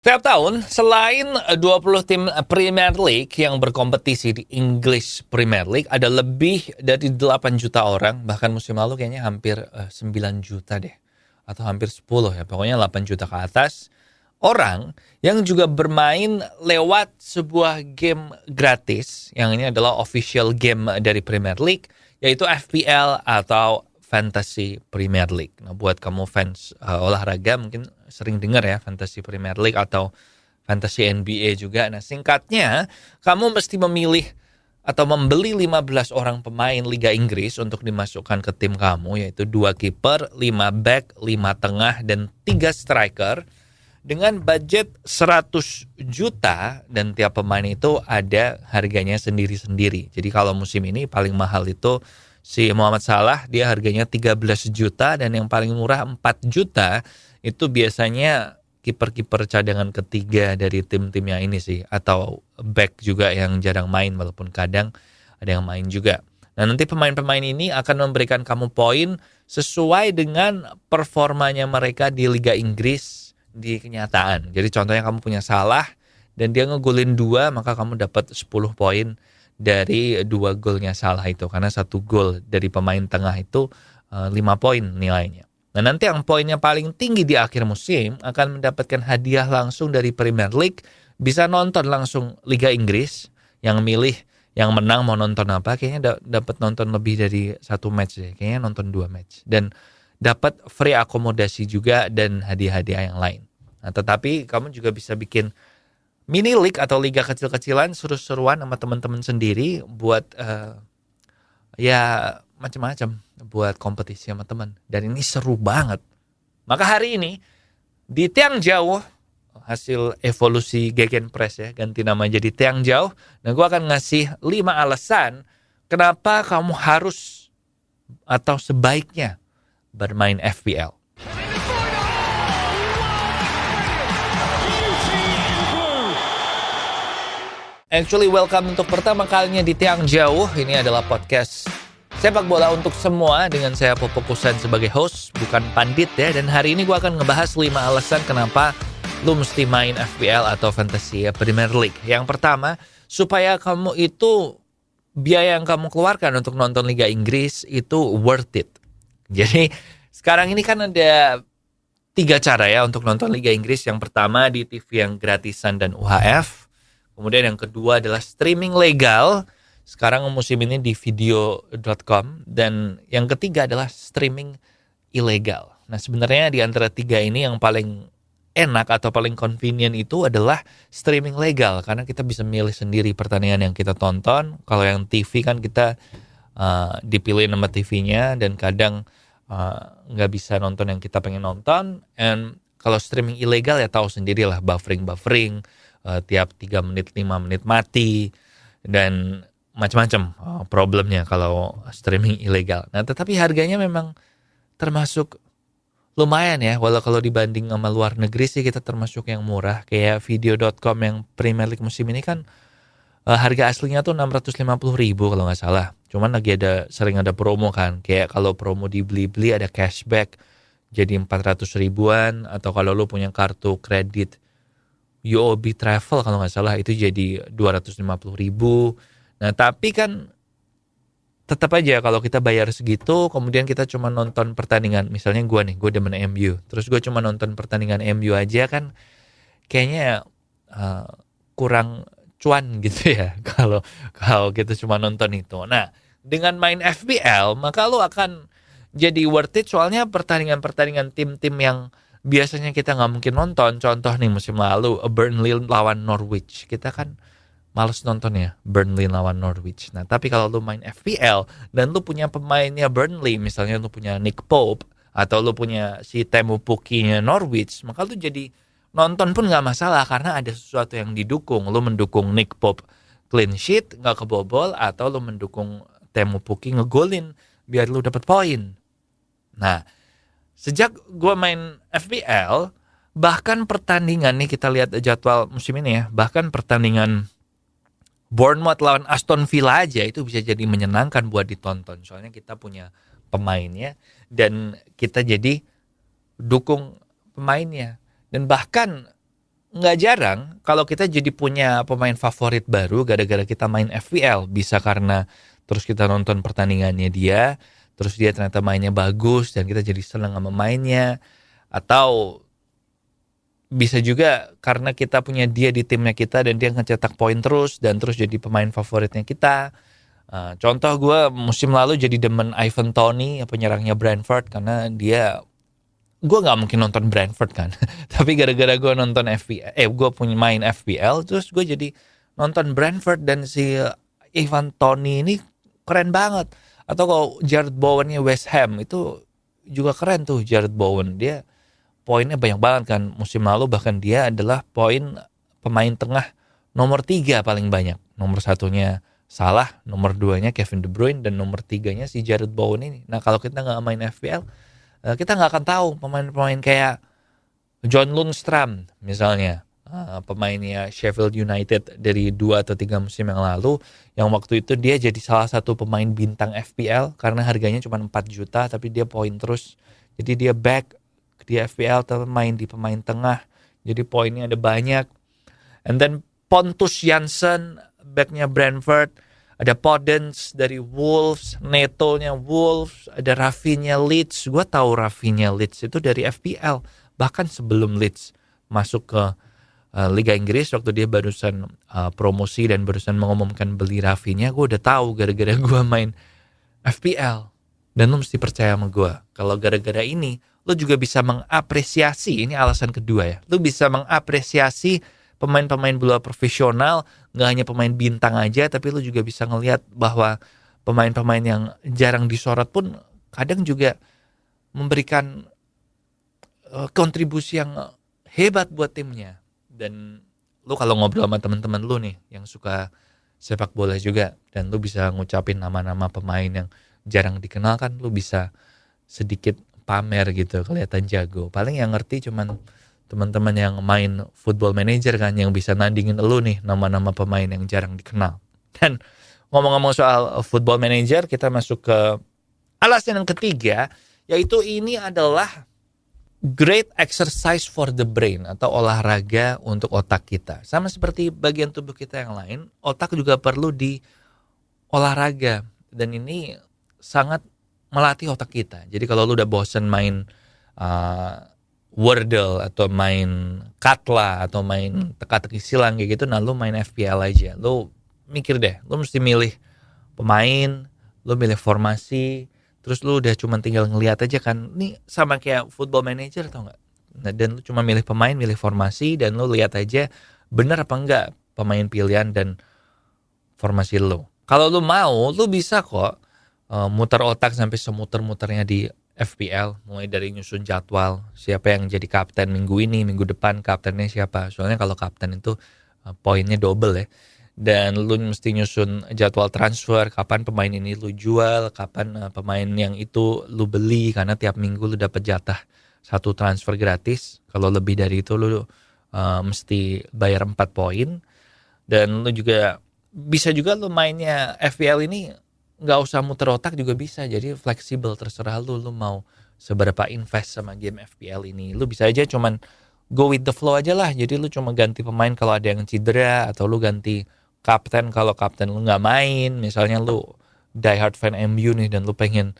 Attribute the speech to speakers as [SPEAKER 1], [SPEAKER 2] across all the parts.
[SPEAKER 1] Setiap tahun, selain 20 tim Premier League yang berkompetisi di English Premier League, ada lebih dari 8 juta orang, bahkan musim lalu kayaknya hampir 9 juta deh, atau hampir 10 ya, pokoknya 8 juta ke atas, orang yang juga bermain lewat sebuah game gratis, yang ini adalah official game dari Premier League, yaitu FPL atau Fantasy Premier League. Nah, buat kamu fans olahraga mungkin sering dengar ya Fantasy Premier League atau Fantasy NBA juga. Nah, singkatnya kamu mesti memilih atau membeli 15 orang pemain Liga Inggris untuk dimasukkan ke tim kamu, yaitu 2 kiper, 5 back, 5 tengah, dan 3 striker dengan budget 100 juta, dan tiap pemain itu ada harganya sendiri-sendiri. Jadi kalau musim ini paling mahal itu si Muhammad Salah, dia harganya 13 juta, dan yang paling murah 4 juta itu biasanya kiper-kiper cadangan ketiga dari tim-timnya ini sih, atau back juga yang jarang main walaupun kadang ada yang main juga. Nah, nanti pemain-pemain ini akan memberikan kamu poin sesuai dengan performanya mereka di Liga Inggris di kenyataan. Jadi contohnya kamu punya Salah dan dia ngegolin 2, maka kamu dapat 10 poin dari 2 golnya Salah itu, karena 1 gol dari pemain tengah itu 5 poin nilainya. Nah, nanti yang poinnya paling tinggi di akhir musim akan mendapatkan hadiah langsung dari Premier League, bisa nonton langsung Liga Inggris. Yang milih yang menang mau nonton apa, kayaknya dapat nonton lebih dari 1 match deh, kayaknya nonton 2 match, dan dapat free akomodasi juga dan hadiah-hadiah yang lain. Nah, tetapi kamu juga bisa bikin mini league atau liga kecil-kecilan seru-seruan sama teman-teman sendiri buat ya macam-macam, buat kompetisi sama teman. Dan ini seru banget. Maka hari ini di Tiang Jauh, hasil evolusi Gegenpress ya, ganti nama jadi Tiang Jauh. Nah, gue akan ngasih 5 alasan kenapa kamu harus atau sebaiknya bermain FPL. Actually, welcome untuk pertama kalinya di Tiang Jauh. Ini adalah podcast sepak bola untuk semua dengan saya Popo Kusan sebagai host, bukan pandit ya. Dan hari ini gue akan ngebahas 5 alasan kenapa lu mesti main FPL atau Fantasy Premier League. Yang pertama, supaya kamu itu biaya yang kamu keluarkan untuk nonton Liga Inggris itu worth it. Jadi sekarang ini kan ada 3 cara ya untuk nonton Liga Inggris. Yang pertama di TV yang gratisan dan UHF. Kemudian yang kedua adalah streaming legal. Sekarang musim ini di video.com. Dan yang ketiga adalah streaming ilegal. Nah, sebenarnya di antara 3 ini yang paling enak atau paling convenient itu adalah streaming legal. Karena kita bisa milih sendiri pertandingan yang kita tonton. Kalau yang TV kan kita dipilih nama TV-nya. Dan kadang nggak bisa nonton yang kita pengen nonton. And kalau streaming ilegal ya tahu sendirilah, buffering. Tiap 3 menit 5 menit mati dan macam-macam problemnya kalau streaming ilegal. Nah, tetapi harganya memang termasuk lumayan ya, walau kalau dibanding sama luar negeri sih kita termasuk yang murah. Kayak video.com yang Premier League musim ini kan harga aslinya tuh 650.000 kalau nggak salah. Cuman lagi sering ada promo kan, kayak kalau promo di Blibli ada cashback jadi 400 ribuan, atau kalau lu punya kartu kredit UOB Travel kalau nggak salah itu jadi 250.000. Nah, tapi kan tetap aja kalau kita bayar segitu, kemudian kita cuma nonton pertandingan, misalnya gue demen MU, terus gue cuma nonton pertandingan MU aja kan, kayaknya kurang cuan gitu ya kalau kita cuma nonton itu. Nah, dengan main FPL maka lo akan jadi worth it, soalnya pertandingan-pertandingan tim-tim yang biasanya kita nggak mungkin nonton. Contoh nih musim lalu Burnley lawan Norwich, kita kan males nonton ya Burnley lawan Norwich. Nah, tapi kalau lu main FPL dan lu punya pemainnya Burnley, misalnya lu punya Nick Pope atau lu punya si Teemu Pukki-nya Norwich, maka lu jadi nonton pun nggak masalah karena ada sesuatu yang didukung. Lu mendukung Nick Pope clean sheet nggak kebobol, atau lu mendukung Teemu Pukki ngegolin biar lu dapat poin. Nah, sejak gue main FPL, bahkan pertandingan nih, kita lihat jadwal musim ini ya, bahkan pertandingan Bournemouth lawan Aston Villa aja itu bisa jadi menyenangkan buat ditonton. Soalnya kita punya pemainnya dan kita jadi dukung pemainnya. Dan bahkan nggak jarang kalau kita jadi punya pemain favorit baru gara-gara kita main FPL. Bisa karena terus kita nonton pertandingannya dia, terus dia ternyata mainnya bagus dan kita jadi senang sama mainnya. Atau bisa juga karena kita punya dia di timnya kita dan dia ngecetak poin terus dan terus jadi pemain favoritnya kita. Contoh gue musim lalu jadi demen Ivan Toney, penyerangnya Brentford, karena gue nggak mungkin nonton Brentford kan, tapi gara-gara gue nonton gue punya main FPL, terus gue jadi nonton Brentford dan si Ivan Toney ini keren banget. Atau kalau Jared Bowen-nya West Ham itu juga keren tuh. Jared Bowen dia poinnya banyak banget kan musim lalu, bahkan dia adalah pemain tengah nomor 3 paling banyak. Nomor 1-nya Salah, nomor 2-nya Kevin De Bruyne, dan nomor 3-nya si Jared Bowen ini. Nah kalau kita nggak main FPL, kita nggak akan tahu pemain-pemain kayak John Lundstram misalnya, pemainnya Sheffield United dari 2 atau 3 musim yang lalu, yang waktu itu dia jadi salah satu pemain bintang FPL karena harganya cuma 4 juta tapi dia poin terus. Jadi dia back di FPL tapi main di pemain tengah, jadi poinnya ada banyak. And then Pontus Jansson, backnya Brentford. Ada Podence dari Wolves, Neto-nya Wolves, ada Rafinha Leeds. Gue tahu Rafinha Leeds itu dari FPL, bahkan sebelum Leeds masuk ke Liga Inggris, waktu dia barusan promosi dan barusan mengumumkan beli Rafinha, gue udah tahu gara-gara gue main FPL. Dan lo mesti percaya sama gue, kalau gara-gara ini lo juga bisa mengapresiasi, ini alasan kedua ya, lo bisa mengapresiasi pemain-pemain bola profesional, nggak hanya pemain bintang aja, tapi lo juga bisa ngelihat bahwa pemain-pemain yang jarang disorot pun kadang juga memberikan kontribusi yang hebat buat timnya. Dan lo kalau ngobrol sama teman-teman lo nih yang suka sepak bola juga, dan lo bisa ngucapin nama-nama pemain yang jarang dikenal, kan lo bisa sedikit pamer gitu, kelihatan jago. Paling yang ngerti cuman teman-teman yang main Football Manager kan, yang bisa nandingin elu nih nama-nama pemain yang jarang dikenal. Dan ngomong-ngomong soal Football Manager, kita masuk ke alasan yang ketiga, yaitu ini adalah great exercise for the brain, atau olahraga untuk otak kita. Sama seperti bagian tubuh kita yang lain, otak juga perlu di olahraga, dan ini sangat melatih otak kita. Jadi kalau lu udah bosen main Wordle atau main Katla atau main teka-teki silang kayak gitu, nah lu main FPL aja. Lu mikir deh, lu mesti milih pemain, lu milih formasi, terus lu udah cuma tinggal ngeliat aja kan. Ini sama kayak Football Manager tau gak? Nah, dan lu cuma milih pemain, milih formasi, dan lu lihat aja bener apa enggak pemain pilihan dan formasi lu. Kalau lu mau, lu bisa kok muter otak sampai semuter-muternya di FPL, mulai dari nyusun jadwal siapa yang jadi kapten minggu ini, minggu depan kaptennya siapa. Soalnya kalau kapten itu poinnya double ya. Dan lu mesti nyusun jadwal transfer, kapan pemain ini lu jual, kapan pemain yang itu lu beli, karena tiap minggu lu dapat jatah satu transfer gratis. Kalau lebih dari itu lu mesti bayar 4 poin. Dan lu juga bisa juga lu mainnya FPL ini nggak usah muter otak juga bisa, jadi fleksibel, terserah lu mau seberapa invest sama game FPL ini. Lu bisa aja cuman go with the flow aja lah, jadi lu cuma ganti pemain kalau ada yang cedera, atau lu ganti kapten kalau kapten lu nggak main. Misalnya lu diehard fan MU nih dan lu pengen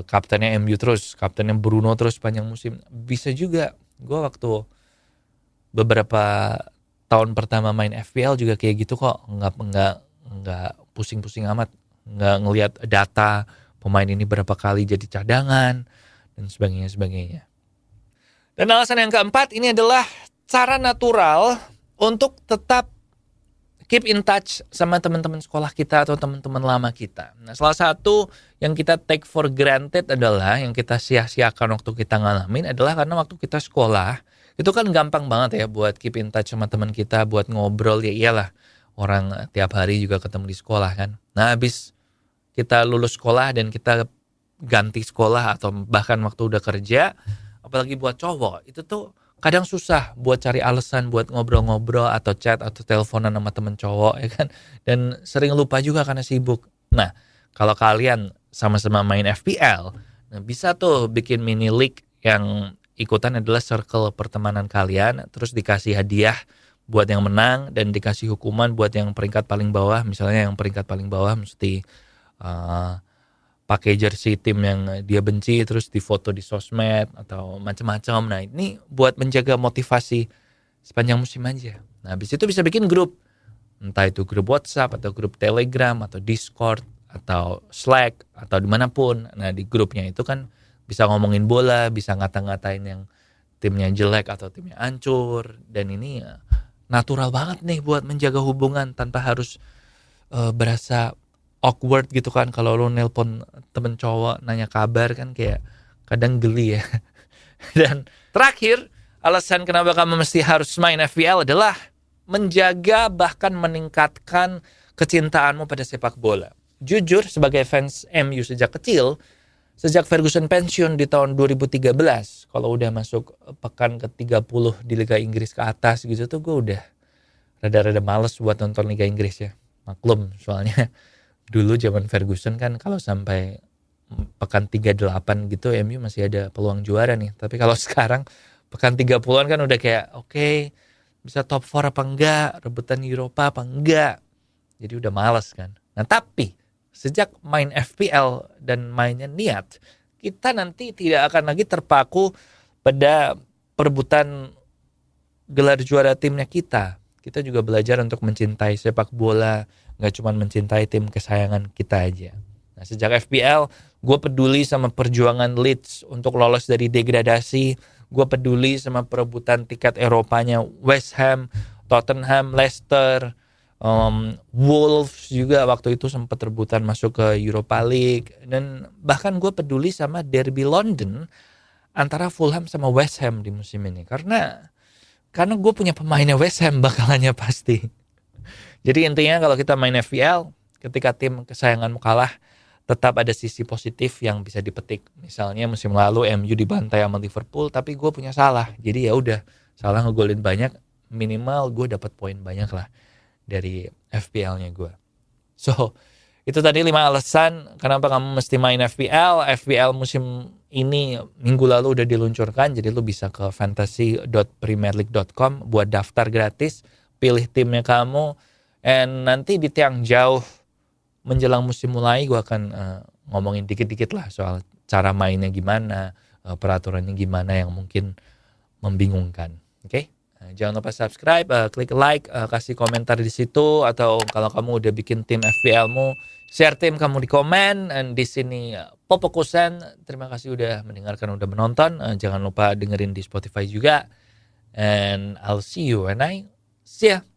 [SPEAKER 1] kaptennya MU terus, kaptennya Bruno terus panjang musim, bisa juga. Gue waktu beberapa tahun pertama main FPL juga kayak gitu kok, nggak pusing-pusing amat, nggak ngelihat data pemain ini berapa kali jadi cadangan dan sebagainya. Dan alasan yang keempat, ini adalah cara natural untuk tetap keep in touch sama teman-teman sekolah kita atau teman-teman lama kita. Nah, salah satu yang kita take for granted adalah, yang kita sia-siakan waktu kita ngalamin adalah karena waktu kita sekolah itu kan gampang banget ya buat keep in touch sama teman kita, buat ngobrol. Ya iyalah, orang tiap hari juga ketemu di sekolah kan. Nah, habis kita lulus sekolah dan kita ganti sekolah atau bahkan waktu udah kerja, apalagi buat cowok, itu tuh kadang susah buat cari alasan buat ngobrol-ngobrol atau chat atau teleponan sama temen cowok ya kan, dan sering lupa juga karena sibuk. Nah, kalau kalian sama-sama main FPL, nah bisa tuh bikin mini league yang ikutan adalah circle pertemanan kalian, terus dikasih hadiah buat yang menang dan dikasih hukuman buat yang peringkat paling bawah. Misalnya yang peringkat paling bawah mesti pakai jersey tim yang dia benci terus difoto di sosmed atau macam-macam. Nah, ini buat menjaga motivasi sepanjang musim aja. Nah, habis itu bisa bikin grup. Entah itu grup WhatsApp atau grup Telegram atau Discord atau Slack atau dimanapun. Nah, di grupnya itu kan bisa ngomongin bola, bisa ngata-ngatain yang timnya jelek atau timnya hancur. Dan ini natural banget nih buat menjaga hubungan tanpa harus berasa awkward gitu kan. Kalau lo nelpon temen cowok nanya kabar kan kayak kadang geli ya. Dan terakhir, alasan kenapa kamu mesti harus main FPL adalah menjaga bahkan meningkatkan kecintaanmu pada sepak bola. Jujur sebagai fans MU sejak kecil, sejak Ferguson pensiun di tahun 2013, kalau udah masuk pekan ke-30 di Liga Inggris ke atas gitu tuh gue udah rada-rada males buat nonton Liga Inggris ya. Maklum soalnya dulu zaman Ferguson kan kalau sampai pekan 38 gitu MU masih ada peluang juara nih. Tapi kalau sekarang pekan 30-an kan udah kayak oke, bisa top 4 apa enggak, rebutan Eropa apa enggak. Jadi udah malas kan. Nah tapi sejak main FPL dan mainnya niat, kita nanti tidak akan lagi terpaku pada perebutan gelar juara timnya kita. Kita juga belajar untuk mencintai sepak bola, gak cuma mencintai tim kesayangan kita aja. Nah sejak FPL, gue peduli sama perjuangan Leeds untuk lolos dari degradasi. Gue peduli sama perebutan tiket Eropanya West Ham, Tottenham, Leicester, Wolves juga waktu itu sempat rebutan masuk ke Europa League. Dan bahkan gue peduli sama derby London antara Fulham sama West Ham di musim ini. Karena gue punya pemainnya West Ham bakalannya pasti. Jadi intinya kalau kita main FPL, ketika tim kesayanganmu kalah, tetap ada sisi positif yang bisa dipetik. Misalnya musim lalu MU dibantai sama Liverpool, tapi gue punya salah. Jadi ya udah, salah ngegolin banyak, minimal gue dapat poin banyak lah dari FPL-nya gue. So, itu tadi 5 alasan kenapa kamu mesti main FPL. FPL musim ini minggu lalu udah diluncurkan, jadi lu bisa ke fantasy.premierleague.com buat daftar gratis, pilih timnya kamu, and nanti di tiang jauh menjelang musim mulai gue akan ngomongin dikit-dikit lah soal cara mainnya gimana, peraturannya gimana yang mungkin membingungkan. Oke? Jangan lupa subscribe, klik like, kasih komentar di situ, atau kalau kamu udah bikin tim FPL-mu, share tim kamu di komen. Dan di sini Popo Kusen, terima kasih udah mendengarkan, udah menonton. Jangan lupa dengerin di Spotify juga. And I'll see you when I see ya.